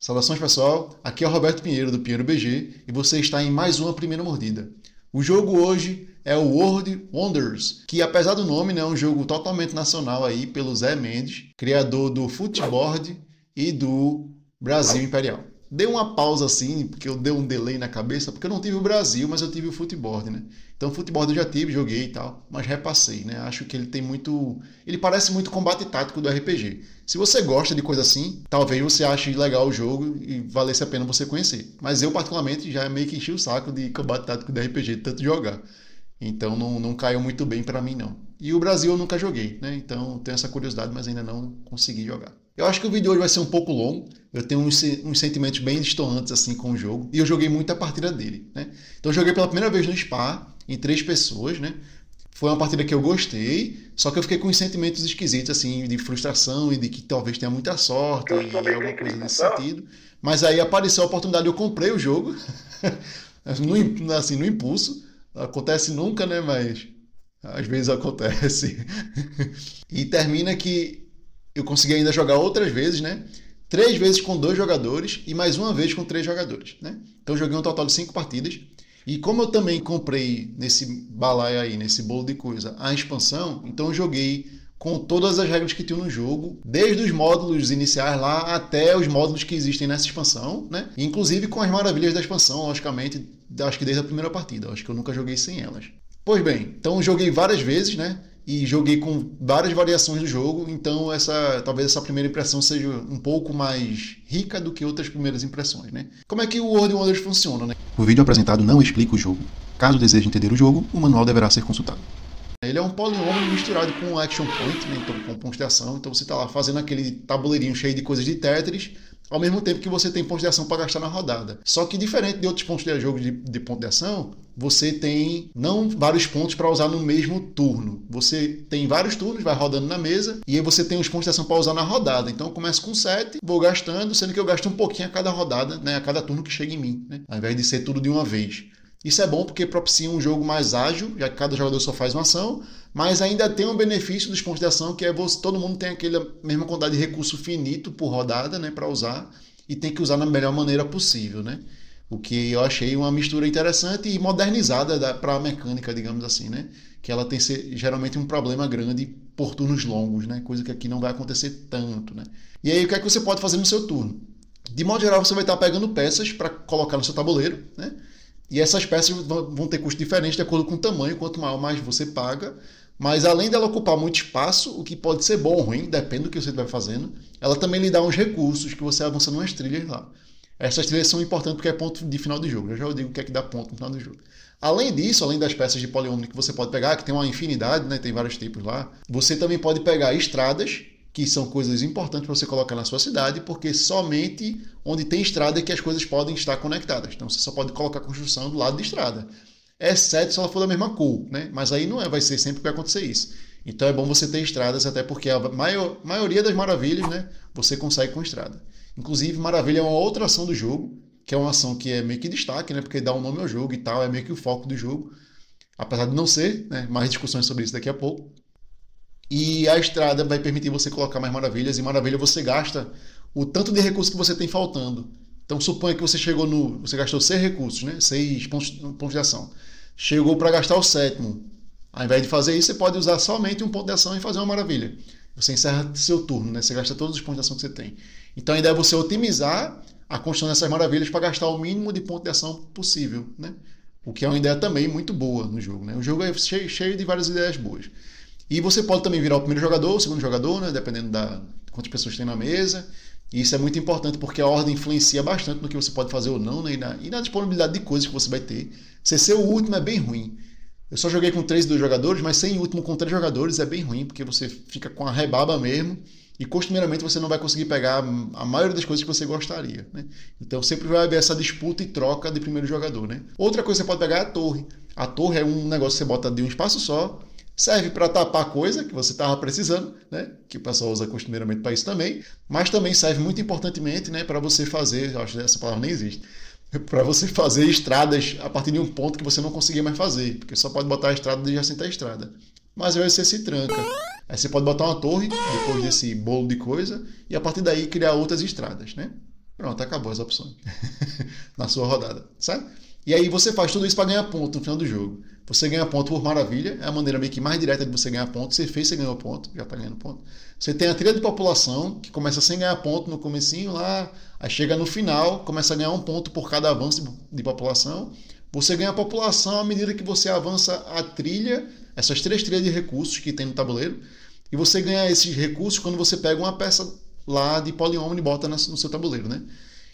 Saudações pessoal, aqui é o Roberto Pinheiro do Pinheiro BG e você está em mais uma Primeira Mordida. O jogo hoje é o World Wonders, que apesar do nome, né, é um jogo totalmente nacional aí pelo Zé Mendes, criador do Footboard e do Brasil Imperial. Dei uma pausa assim, porque eu dei um delay na cabeça, porque eu não tive o Brasil, mas eu tive o Footboard, né? Então o Footboard eu já tive, joguei e tal, mas repassei, né? Acho que ele tem muito... Ele parece muito combate tático do RPG. Se você gosta de coisa assim, talvez você ache legal o jogo e valesse a pena você conhecer. Mas eu, particularmente, já meio que enchi o saco de combate tático do RPG, de tanto jogar. Então não caiu muito bem pra mim, não. E o Brasil eu nunca joguei, né? Então tenho essa curiosidade, mas ainda não consegui jogar. Eu acho que o vídeo hoje vai ser um pouco longo. Eu tenho uns sentimentos bem distantes assim com o jogo. E eu joguei muita partida dele, né? Então eu joguei pela primeira vez no Spa, em 3 pessoas, né? Foi uma partida que eu gostei, só que eu fiquei com uns sentimentos esquisitos, assim, de frustração e de que talvez tenha muita sorte e alguma coisa nesse sentido. Mas aí apareceu a oportunidade, eu comprei o jogo, assim, no impulso. Acontece nunca, né? Mas às vezes acontece. E termina que eu consegui ainda jogar outras vezes, né? 3 vezes com 2 jogadores e mais uma vez com 3 jogadores, né? Então eu joguei um total de 5 partidas. E como eu também comprei nesse balaio aí, nesse bolo de coisa, a expansão, então eu joguei com todas as regras que tinha no jogo, desde os módulos iniciais lá até os módulos que existem nessa expansão, né? Inclusive com as maravilhas da expansão, logicamente, acho que desde a primeira partida, acho que eu nunca joguei sem elas. Pois bem, então joguei várias vezes, né? E joguei com várias variações do jogo, então talvez essa primeira impressão seja um pouco mais rica do que outras primeiras impressões, né? Como é que o World Wonders funciona, né? O vídeo apresentado não explica o jogo. Caso deseje entender o jogo, o manual deverá ser consultado. Ele é um polinomio misturado com action point, né? Então com pontos de ação, então você está lá fazendo aquele tabuleirinho cheio de coisas de Tetris, ao mesmo tempo que você tem pontos de ação para gastar na rodada. Só que diferente de outros pontos de jogo de ponto de ação, você tem não vários pontos para usar no mesmo turno. Você tem vários turnos, vai rodando na mesa, e aí você tem os pontos de ação para usar na rodada. Então eu começo com 7, vou gastando, sendo que eu gasto um pouquinho a cada rodada, né? A cada turno que chega em mim, né? Ao invés de ser tudo de uma vez. Isso é bom porque propicia um jogo mais ágil, já que cada jogador só faz uma ação, mas ainda tem um benefício dos pontos de ação, que é todo mundo tem aquela mesma quantidade de recurso finito por rodada, né, para usar, e tem que usar da melhor maneira possível, né? O que eu achei uma mistura interessante e modernizada para a mecânica, digamos assim, né? Que ela tem geralmente um problema grande por turnos longos, né? Coisa que aqui não vai acontecer tanto, né? E aí o que é que você pode fazer no seu turno? De modo geral, você vai estar pegando peças para colocar no seu tabuleiro, né? E essas peças vão ter custos diferentes de acordo com o tamanho, quanto maior mais você paga. Mas além dela ocupar muito espaço, o que pode ser bom ou ruim, depende do que você estiver fazendo, ela também lhe dá uns recursos que você avança numas trilhas lá. Essas trilhas são importantes porque é ponto de final de jogo. Eu já digo o que é que dá ponto no final do jogo. Além disso, além das peças de poliômino que você pode pegar, que tem uma infinidade, né, tem vários tipos lá, você também pode pegar estradas, que são coisas importantes para você colocar na sua cidade, porque somente onde tem estrada é que as coisas podem estar conectadas. Então você só pode colocar construção do lado de estrada. Exceto se ela for da mesma cor, né? Mas aí não vai ser sempre que vai acontecer isso. Então é bom você ter estradas, até porque a maioria das maravilhas, né, você consegue com estrada. Inclusive, maravilha é uma outra ação do jogo, que é uma ação que é meio que destaque, né, porque dá um nome ao jogo e tal, é meio que o foco do jogo. Apesar de não ser, né, mais discussões sobre isso daqui a pouco. E a estrada vai permitir você colocar mais maravilhas, e maravilha você gasta o tanto de recursos que você tem faltando. Então suponha que você você gastou 6 recursos, né? 6 pontos de ação. Chegou para gastar o 7º. Ao invés de fazer isso, você pode usar somente um ponto de ação e fazer uma maravilha. Você encerra seu turno, né? Você gasta todos os pontos de ação que você tem. Então a ideia é você otimizar a construção dessas maravilhas para gastar o mínimo de ponto de ação possível, né? O que é uma ideia também muito boa no jogo, né? O jogo é cheio de várias ideias boas. E você pode também virar o primeiro jogador, o segundo jogador, né? Dependendo de quantas pessoas tem na mesa. E isso é muito importante porque a ordem influencia bastante no que você pode fazer ou não, né? E na disponibilidade de coisas que você vai ter. Você ser o último é bem ruim. Eu só joguei com 3 e 2 jogadores, mas sem último com 3 jogadores é bem ruim, porque você fica com a rebaba mesmo. E costumeiramente você não vai conseguir pegar a maioria das coisas que você gostaria, né? Então sempre vai haver essa disputa e troca de primeiro jogador, né? Outra coisa que você pode pegar é a torre. A torre é um negócio que você bota de um espaço só. Serve para tapar coisa que você estava precisando, né? Que o pessoal usa costumeiramente para isso também, mas também serve muito importantemente, né, para você fazer, eu acho que essa palavra nem existe, para você fazer estradas a partir de um ponto que você não conseguia mais fazer, porque só pode botar a estrada adjacente à estrada. Mas aí você se tranca. Aí você pode botar uma torre depois desse bolo de coisa e a partir daí criar outras estradas, né? Pronto, acabou as opções na sua rodada, certo? E aí você faz tudo isso para ganhar ponto no final do jogo. Você ganha ponto por maravilha, é a maneira meio que mais direta de você ganhar ponto. Você fez, você ganhou ponto, já está ganhando ponto. Você tem a trilha de população, que começa sem ganhar ponto no comecinho lá, aí chega no final, começa a ganhar um ponto por cada avanço de população. Você ganha a população à medida que você avança a trilha, essas 3 trilhas de recursos que tem no tabuleiro, e você ganha esses recursos quando você pega uma peça lá de poliômino e bota no seu tabuleiro, né?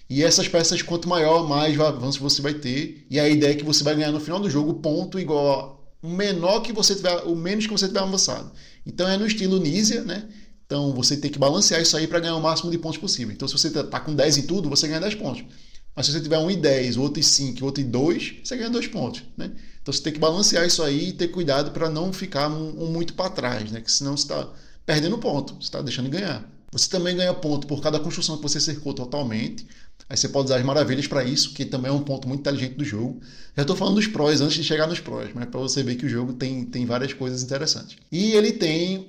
E essas peças, quanto maior, mais avanço você vai ter. E a ideia é que você vai ganhar no final do jogo ponto igual a o menor que você tiver, o menos que você tiver avançado. Então é no estilo Nisia, né? Então você tem que balancear isso aí para ganhar o máximo de pontos possível. Então se você tá com 10 em tudo, você ganha 10 pontos. Mas se você tiver um em 10, outro em 5, outro em 2, você ganha 2 pontos, né? Então você tem que balancear isso aí e ter cuidado para não ficar muito para trás, né? Que senão você está perdendo ponto, você está deixando de ganhar. Você também ganha ponto por cada construção que você cercou totalmente. Aí você pode usar as maravilhas para isso, que também é um ponto muito inteligente do jogo. Já estou falando dos prós antes de chegar nos prós, mas para você ver que o jogo tem várias coisas interessantes. E ele tem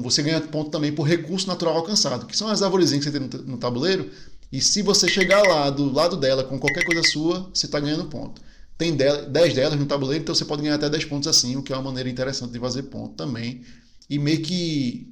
você ganha ponto também por recurso natural alcançado, que são as arvorezinhas que você tem no tabuleiro. E se você chegar lá do lado dela com qualquer coisa sua, você está ganhando ponto. Tem 10 delas no tabuleiro, então você pode ganhar até 10 pontos assim, o que é uma maneira interessante de fazer ponto também. E meio que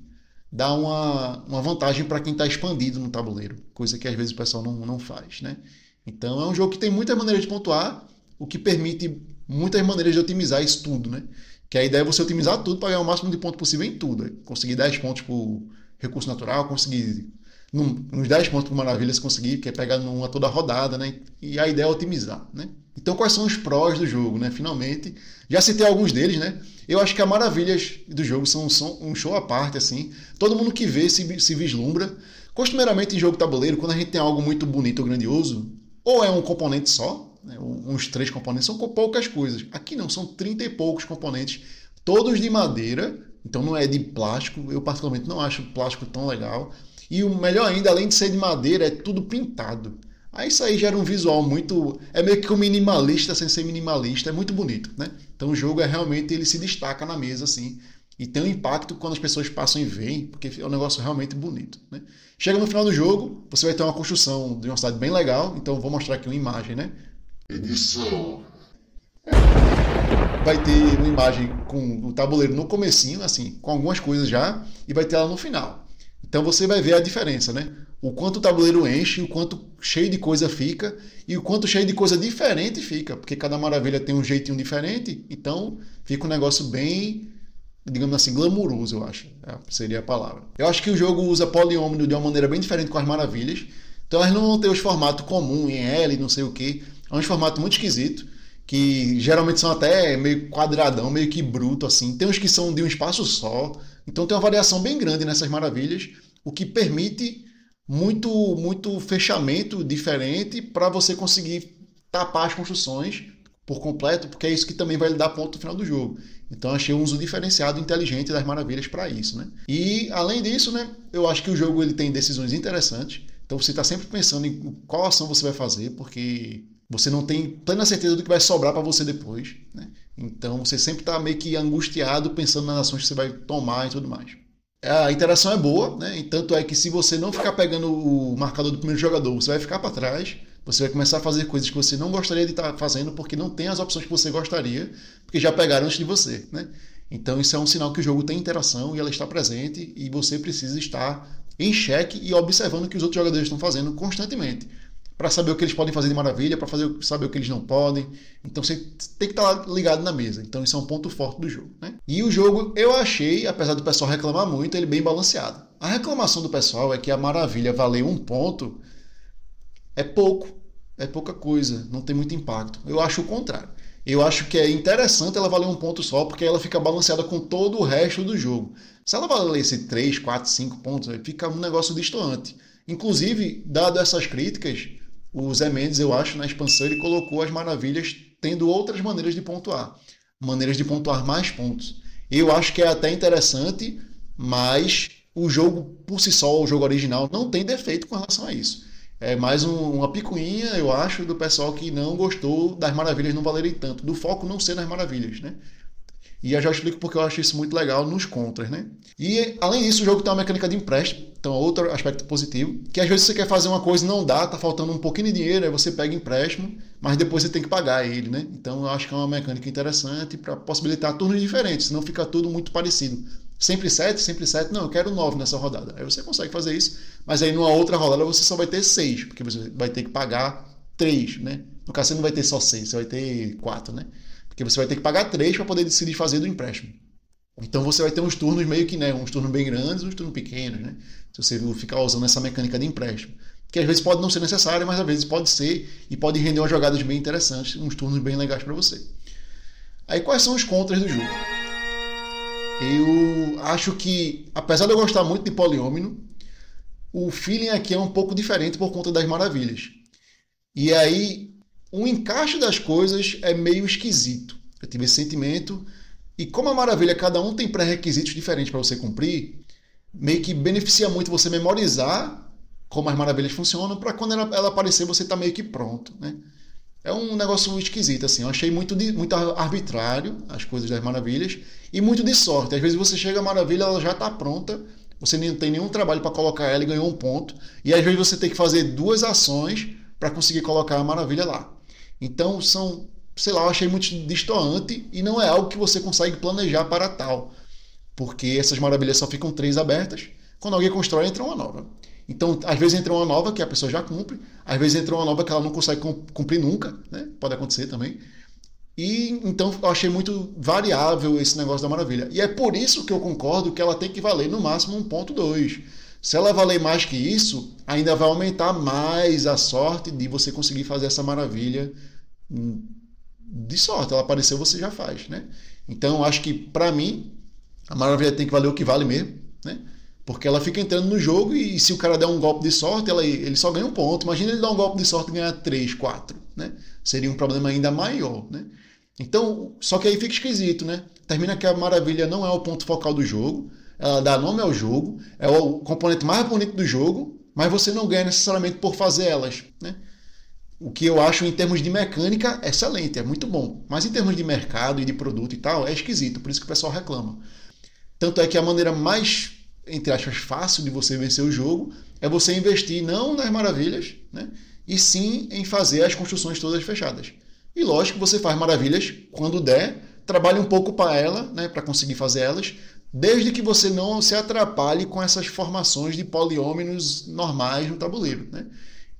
dá uma vantagem para quem está expandido no tabuleiro, coisa que às vezes o pessoal não faz, né? Então é um jogo que tem muitas maneiras de pontuar, o que permite muitas maneiras de otimizar isso tudo, né? Que a ideia é você otimizar tudo para ganhar o máximo de ponto possível em tudo. Conseguir 10 pontos por recurso natural, conseguir uns 10 pontos por maravilha se conseguir, que é pegar numa toda rodada, né? E a ideia é otimizar, né? Então quais são os prós do jogo, né? Finalmente, já citei alguns deles, né? Eu acho que as maravilhas do jogo são um show à parte, assim. Todo mundo que vê se vislumbra. Costumeiramente em jogo tabuleiro, quando a gente tem algo muito bonito ou grandioso, ou é um componente só, né? Uns 3 componentes, são poucas coisas. Aqui não, são 30 e poucos componentes, todos de madeira, então não é de plástico. Eu particularmente não acho plástico tão legal. E o melhor ainda, além de ser de madeira, é tudo pintado. Aí isso aí gera um visual muito... É meio que um minimalista sem ser minimalista. É muito bonito, né? Então o jogo realmente ele se destaca na mesa, assim. E tem um impacto quando as pessoas passam e veem, porque é um negócio realmente bonito, né? Chega no final do jogo, você vai ter uma construção de uma cidade bem legal. Então eu vou mostrar aqui uma imagem, né? Edição. Vai ter uma imagem com o tabuleiro no comecinho, assim, com algumas coisas já. E vai ter ela no final. Então você vai ver a diferença, né? O quanto o tabuleiro enche, o quanto cheio de coisa fica e o quanto cheio de coisa diferente fica, porque cada maravilha tem um jeitinho diferente, então fica um negócio bem, digamos assim, glamuroso, eu acho, seria a palavra. Eu acho que o jogo usa poliômino de uma maneira bem diferente com as maravilhas, então elas não vão ter os formatos comuns em L, não sei o que, é um formato muito esquisito, que geralmente são até meio quadradão, meio que bruto, assim. Tem uns que são de um espaço só, então tem uma variação bem grande nessas maravilhas, o que permite muito fechamento diferente para você conseguir tapar as construções por completo, porque é isso que também vai lhe dar ponto no final do jogo. Então achei um uso diferenciado e inteligente das maravilhas para isso, né? E além disso, né, eu acho que o jogo ele tem decisões interessantes. Então você está sempre pensando em qual ação você vai fazer, porque você não tem plena certeza do que vai sobrar para você depois, né? Então você sempre está meio que angustiado pensando nas ações que você vai tomar e tudo mais. A interação é boa, né? E tanto é que se você não ficar pegando o marcador do primeiro jogador, você vai ficar para trás, você vai começar a fazer coisas que você não gostaria de estar fazendo porque não tem as opções que você gostaria, porque já pegaram antes de você, né? Então isso é um sinal que o jogo tem interação e ela está presente e você precisa estar em xeque e observando o que os outros jogadores estão fazendo constantemente, para saber o que eles podem fazer de maravilha, para saber o que eles não podem. Então você tem que estar ligado na mesa. Então isso é um ponto forte do jogo, né? E o jogo, eu achei, apesar do pessoal reclamar muito, ele bem balanceado. A reclamação do pessoal é que a maravilha valer 1 ponto é pouca coisa, não tem muito impacto. Eu acho o contrário. Eu acho que é interessante ela valer 1 ponto só, porque ela fica balanceada com todo o resto do jogo. Se ela valesse 3, 4, 5 pontos, fica um negócio distoante. Inclusive, dado essas críticas, o Zé Mendes, eu acho, na expansão, ele colocou as maravilhas tendo outras maneiras de pontuar. Maneiras de pontuar mais pontos. Eu acho que é até interessante, mas o jogo, por si só, o jogo original, não tem defeito com relação a isso. É mais uma picuinha, eu acho, do pessoal que não gostou das maravilhas não valerem tanto, do foco não ser nas maravilhas, né? E eu já explico porque eu acho isso muito legal nos contras, né? E, além disso, o jogo tem uma mecânica de empréstimo, então outro aspecto positivo, que às vezes você quer fazer uma coisa e não dá, tá faltando um pouquinho de dinheiro, aí você pega empréstimo, mas depois você tem que pagar ele, né? Então eu acho que é uma mecânica interessante para possibilitar turnos diferentes, senão fica tudo muito parecido. Sempre 7, não, eu quero 9 nessa rodada. Aí você consegue fazer isso, mas aí numa outra rodada você só vai ter 6, porque você vai ter que pagar 3, né? No caso você não vai ter só 6, você vai ter 4, né? Porque você vai ter que pagar 3 para poder decidir fazer do empréstimo. Então você vai ter uns turnos meio que, né, uns turnos bem grandes, uns turnos pequenos, né? Se você ficar usando essa mecânica de empréstimo. Que às vezes pode não ser necessário, mas às vezes pode ser e pode render umas jogadas bem interessantes, uns turnos bem legais para você. Aí quais são os contras do jogo? Eu acho que, apesar de eu gostar muito de poliômino, o feeling aqui é um pouco diferente por conta das maravilhas. E aí, o encaixe das coisas é meio esquisito. Eu tive esse sentimento. E como a maravilha, cada um tem pré-requisitos diferentes para você cumprir, meio que beneficia muito você memorizar como as maravilhas funcionam, para quando ela aparecer você tá meio que pronto, né? É um negócio esquisito, assim. Eu achei muito arbitrário as coisas das maravilhas e muito de sorte. Às vezes você chega à maravilha, ela já está pronta, você não tem nenhum trabalho para colocar ela e ganhou um ponto. E às vezes você tem que fazer 2 ações para conseguir colocar a maravilha lá. Então são, sei lá, eu achei muito distoante e não é algo que você consegue planejar para tal. Porque essas maravilhas só ficam 3 abertas. Quando alguém constrói, entra uma nova. Então, às vezes entra uma nova que a pessoa já cumpre, às vezes entra uma nova que ela não consegue cumprir nunca, né? Pode acontecer também. E então eu achei muito variável esse negócio da maravilha. E é por isso que eu concordo que ela tem que valer no máximo 1.2. Se ela valer mais que isso, ainda vai aumentar mais a sorte de você conseguir fazer essa maravilha de sorte. Ela apareceu, você já faz, né? Então, eu acho que, para mim, a maravilha tem que valer o que vale mesmo, né? Porque ela fica entrando no jogo e se o cara der um golpe de sorte, ele só ganha um ponto. Imagina ele dar um golpe de sorte e ganhar 3, 4, né? Seria um problema ainda maior, né? Então, só que aí fica esquisito, né? Termina que a maravilha não é o ponto focal do jogo, ela dá nome ao jogo, é o componente mais bonito do jogo, mas você não ganha necessariamente por fazer elas, né? O que eu acho em termos de mecânica excelente, é muito bom. Mas em termos de mercado e de produto e tal, é esquisito, por isso que o pessoal reclama. Tanto é que a maneira mais, entre aspas, fácil de você vencer o jogo é você investir não nas maravilhas, né? E sim em fazer as construções todas fechadas. E lógico que você faz maravilhas quando der, trabalhe um pouco para ela, né, para conseguir fazer elas, desde que você não se atrapalhe com essas formações de poliôminos normais no tabuleiro, né?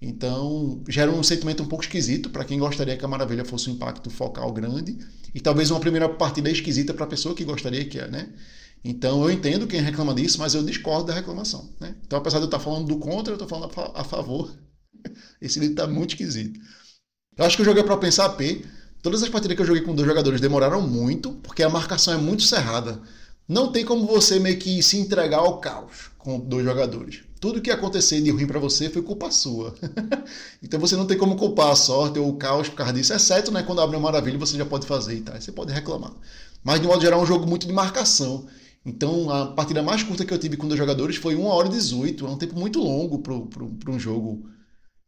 Então, gera um sentimento um pouco esquisito para quem gostaria que a maravilha fosse um impacto focal grande e talvez uma primeira partida esquisita para a pessoa que gostaria que é, né? Então, eu entendo quem reclama disso, mas eu discordo da reclamação, né? Então, apesar de eu estar falando do contra, eu estou falando a favor. Esse livro está muito esquisito. Eu acho que eu joguei para pensar P. Todas as partidas que eu joguei com 2 jogadores demoraram muito, porque a marcação é muito cerrada. Não tem como você meio que se entregar ao caos com 2 jogadores. Tudo que acontecer de ruim para você foi culpa sua. Então você não tem como culpar a sorte ou o caos por causa disso, exceto, né, quando abre uma maravilha você já pode fazer e tal. Aí você pode reclamar. Mas de modo geral é um jogo muito de marcação. Então a partida mais curta que eu tive com 2 jogadores foi 1h18. É um tempo muito longo para um jogo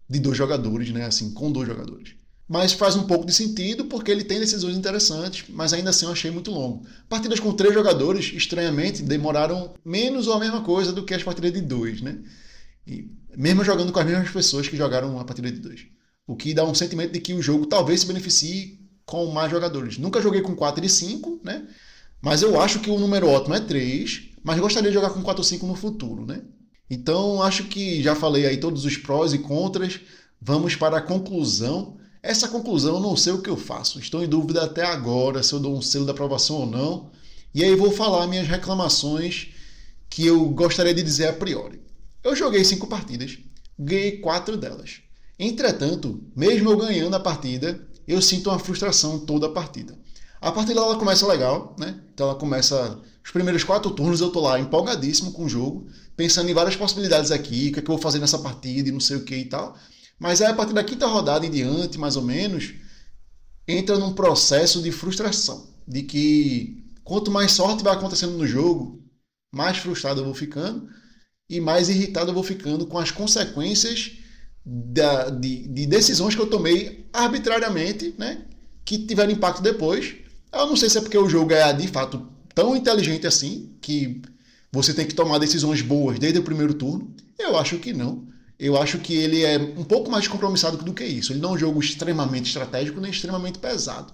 de 2 jogadores, né? Assim, com 2 jogadores. Mas faz um pouco de sentido porque ele tem decisões interessantes, mas ainda assim eu achei muito longo. Partidas com 3 jogadores, estranhamente, demoraram menos ou a mesma coisa do que as partidas de 2, né? E mesmo jogando com as mesmas pessoas que jogaram a partida de 2. O que dá um sentimento de que o jogo talvez se beneficie com mais jogadores. Nunca joguei com 4 e 5, né? Mas eu acho que o número ótimo é 3, mas gostaria de jogar com 4 ou 5 no futuro, né? Então, acho que já falei aí todos os prós e contras. Vamos para a conclusão. Essa conclusão eu não sei o que eu faço. Estou em dúvida até agora se eu dou um selo de aprovação ou não. E aí vou falar minhas reclamações que eu gostaria de dizer a priori. Eu joguei 5 partidas, ganhei 4 delas. Entretanto, mesmo eu ganhando a partida, eu sinto uma frustração toda a partida. A partida ela começa legal, né? Então ela começa... Os primeiros 4 turnos eu tô lá empolgadíssimo com o jogo, pensando em várias possibilidades aqui, o que é que eu vou fazer nessa partida e não sei o que e tal. Mas aí a partir da 5ª rodada em diante, mais ou menos, entra num processo de frustração. De que quanto mais sorte vai acontecendo no jogo, mais frustrado eu vou ficando e mais irritado eu vou ficando com as consequências de decisões que eu tomei arbitrariamente, né? Que tiveram impacto depois Eu não sei se é porque o jogo é, de fato, tão inteligente assim, que você tem que tomar decisões boas desde o primeiro turno. Eu acho que não. Eu acho que ele é um pouco mais compromissado do que isso. Ele não é um jogo extremamente estratégico nem extremamente pesado.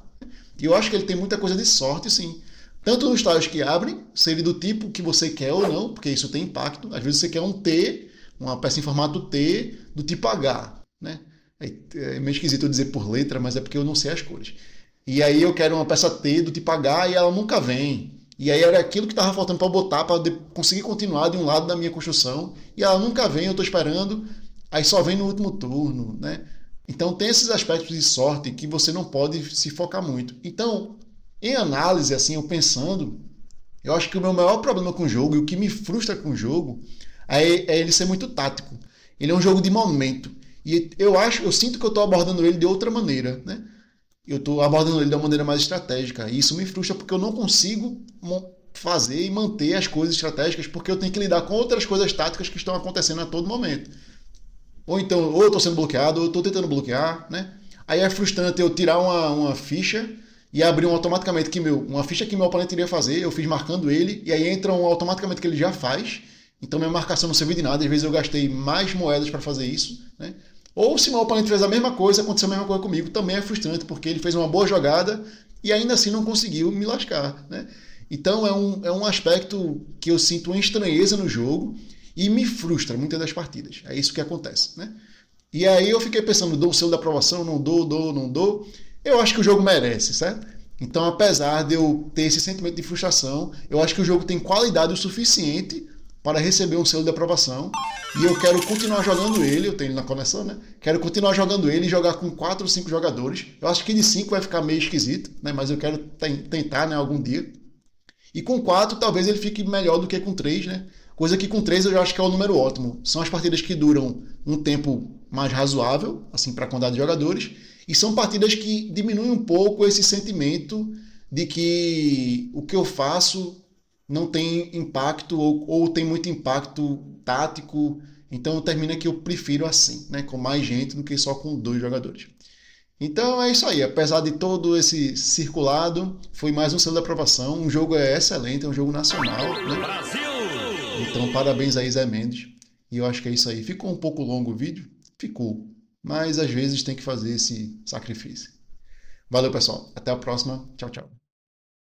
E eu acho que ele tem muita coisa de sorte, sim. Tanto nos tiles que abrem, se ele do tipo que você quer ou não, porque isso tem impacto. Às vezes você quer um T, uma peça em formato T, do tipo H, né? É meio esquisito eu dizer por letra, mas é porque eu não sei as cores. E aí eu quero uma peça T do tipo H e ela nunca vem. E aí era aquilo que estava faltando para botar para conseguir continuar de um lado da minha construção. E ela nunca vem, eu estou esperando. Aí só vem no último turno, né? Então tem esses aspectos de sorte que você não pode se focar muito. Então, em análise, assim, eu pensando, eu acho que o meu maior problema com o jogo e o que me frustra com o jogo é ele ser muito tático. Ele é um jogo de momento. E eu sinto que eu estou abordando ele de outra maneira, né? Eu estou abordando ele de uma maneira mais estratégica. E isso me frustra porque eu não consigo fazer e manter as coisas estratégicas porque eu tenho que lidar com outras coisas táticas que estão acontecendo a todo momento. Ou então, ou eu estou sendo bloqueado, ou eu estou tentando bloquear, né? Aí é frustrante eu tirar uma ficha e abrir automaticamente uma ficha que meu oponente iria fazer, eu fiz marcando ele, e aí entra automaticamente que ele já faz. Então minha marcação não serviu de nada, às vezes eu gastei mais moedas para fazer isso, né? Ou se meu oponente fez a mesma coisa, aconteceu a mesma coisa comigo, também é frustrante, porque ele fez uma boa jogada e ainda assim não conseguiu me lascar, né? Então é um aspecto que eu sinto uma estranheza no jogo e me frustra muitas das partidas. É isso que acontece, né? E aí eu fiquei pensando, dou o selo da aprovação, não dou, não dou. Eu acho que o jogo merece, certo? Então, apesar de eu ter esse sentimento de frustração, eu acho que o jogo tem qualidade o suficiente para receber um selo de aprovação. E eu quero continuar jogando ele, eu tenho ele na coleção, né? Quero continuar jogando ele e jogar com 4 ou 5 jogadores. Eu acho que de 5 vai ficar meio esquisito, né? Mas eu quero tentar, né, algum dia. E com 4 talvez ele fique melhor do que com 3, né? Coisa que com 3 eu já acho que é o número ótimo. São as partidas que duram um tempo mais razoável, assim, para a quantidade de jogadores. E são partidas que diminuem um pouco esse sentimento de que o que eu faço não tem impacto ou tem muito impacto tático. Então termina que eu prefiro assim, né? Com mais gente do que só com 2 jogadores. Então é isso aí, apesar de todo esse circulado, foi mais um selo de aprovação. O jogo é excelente, é um jogo nacional, né? Brasil! Então parabéns aí, Zé Mendes. E eu acho que é isso aí. Ficou um pouco longo o vídeo? Ficou. Mas às vezes tem que fazer esse sacrifício. Valeu, pessoal. Até a próxima. Tchau, tchau.